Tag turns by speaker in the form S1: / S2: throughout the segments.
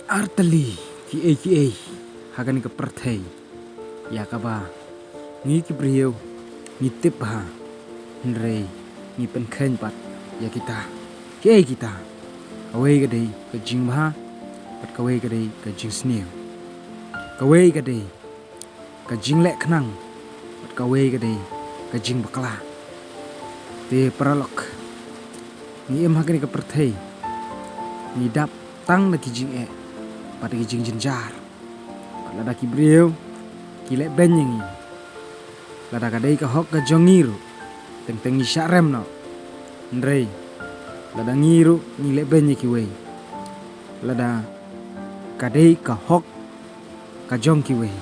S1: Artali ki hagan ka perthai ya kaba ngi ki brio ngi tip ha nrei ngi pen khen pat ya kita away ka dei ka jing ba pat ka way ka dei ka jing snew ka way ka dei ka jing le khnang pat ka way ka dei ka jing bakla te pralok ngi em hagan ka perthai ngi dap tang na ki jing pada ki jing jenjar lada ki brio ki le benyengi lada kadai ka hok ka jongiru teng ni syarem no ndrei lada ngiru ni le benye ki wei lada kadai ka hok ka jong ki wei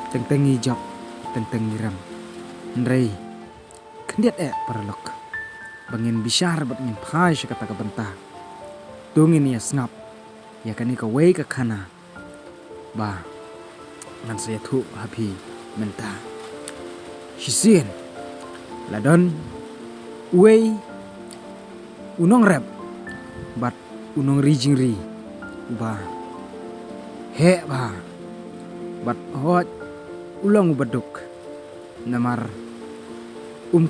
S1: teng ni jok teng ni ram ndrei kendiat perlok bangin bisyar bat ngin phai kata ka benta tungin ya snap ya kani ka wei ka khana ba ngan saya thu happy menta hisien ladon wei unong rap bat unong rijing ri ba he ba bat hot ulong baduk namar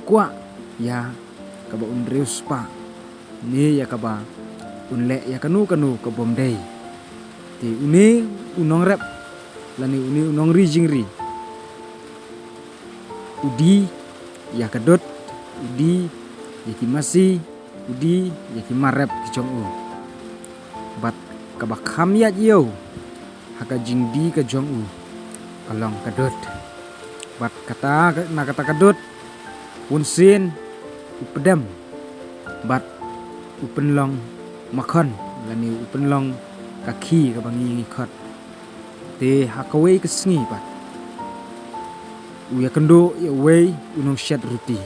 S1: kwa ya kaba undrius pa ni ya kaba unle ya kanu ke bomdei ti uni unong rap lani uni unong rijing ri udi ya kadot udi ya kimasi udi ya kimarep ki jong u bat kaba kham ya yo haka jingdi ka jong u kalong kadot bat kata kadot unsin upedam bat upenlong makan lani upenlong kaki ka bangi khot te hakawei ke sngi pat uya kendo ya wei unong shat ruti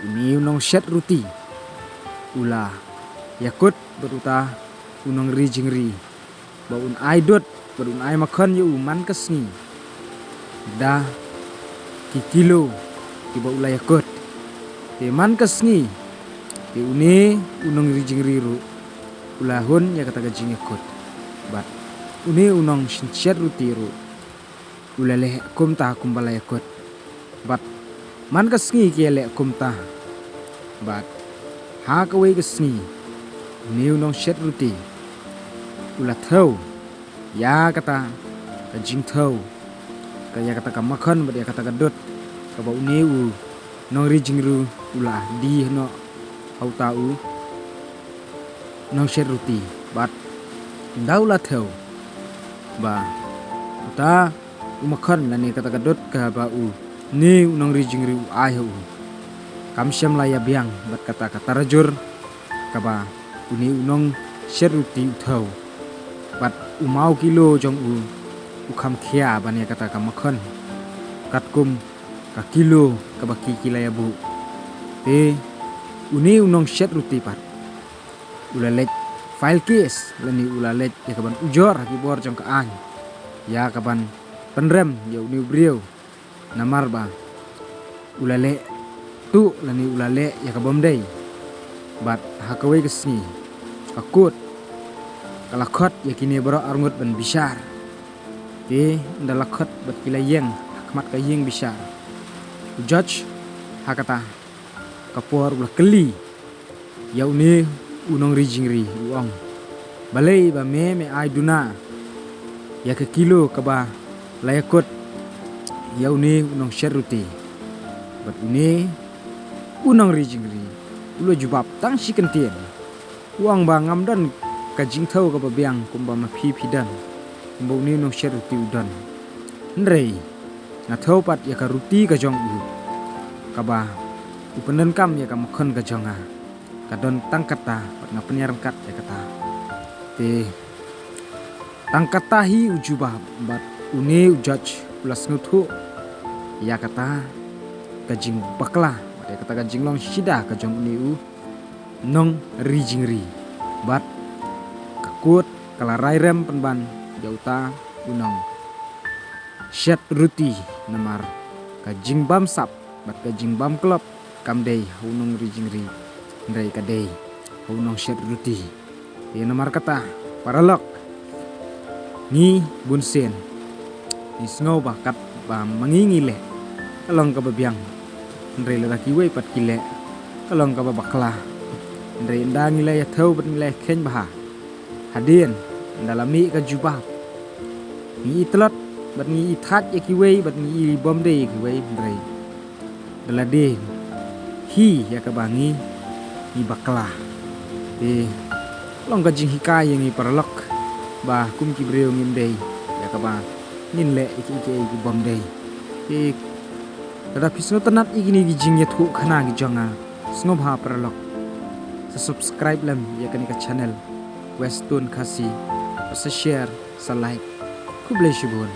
S1: uni unong shat ruti ula yakut beruta unong rijing ri ba un aidot berun ai makan ya uman ke sngi da ki kilo ki ba ula yakut te man ke sngi te uni unong rijing ri ru ulahun ya kata gajing yakut bat uni unong shinchiat rutiru ulale kumta kumbala yakut bat man ka sngi kiele kumta bat ha ka wei ka sngi uni unong shet ruti ula thau ya kata gajing thau ka ya kata ka makhan bat ya kata ka dot ka ba uni u nong rijing ru ula di no au tau nong shet ruti bat daula thau ba uta umakhan lani kata kadot ka ba u ni unong rijing ri ai hu kamsyam la ya biang bat kata rajur ka ba uni unong sheruti uthau bat umau kilo jong u kham khia bani kata ka makhan katkum ka kilo ka ba ki kilaya bu te uni unong sheruti pat ulalek file case lani ulalek ya kaban ujor ki bor jong ka an ya kaban penrem ya uni brio namar ba ulale tu lani ulale ya kabom dei bat hakawei kesni akut kalakot ya kini bro arngut ban bisar te ndalakot bat kilayeng hakmat ka yeng bisar judge hakata kapor ulah keli ya uni unong rijing ri uong balai ba me ai duna ya ke kilo ka ba layakot ya uni unong sheruti bat uni unong rijing ri ulo jubab tang sikentien uang ba ngam dan ka jing thau ka ba biang kumba ma phi dan kumba uni unong sheruti udan nrei na thau pat ya ka ruti ka jong u ka ba upenan kam ya ka makhan ka jonga kadon tangkata na penyarangkat ya kata te tangkata hi ujubah bat uni ujaj ulas nguthu ya kata kajing bakla ya kata kajing long shida kajong uni u nong rijing ri bat kakut kalarai rem penban jauta unong shet ruti namar kajing bam sap bat kajing bam klop kamdei unong rijing ri ndai kadei unong shet ruti ya namar kata paralok ngi bun sen ni sngo ba kat ba mangingi le kalong ka babyang ndre la ki we pat kile kalong ka ba bakla ndre ndang le ya thau bat le khen ba hadien dalami ka juba ni itlot bat ni ithat ya ki we bat ni bom de ki we ndre dalade hi ya ka bangi ni bakla e long ka jing hikai yang i paralok ba kum ki breu ngim dei ya ka ba nin le ki ki bom dei e tada pisno tanat igini gi jing ya thu khana gi jonga snob ha paralok sa subscribe lam ya kani ka channel western khasi sa share sa like ku bless you bon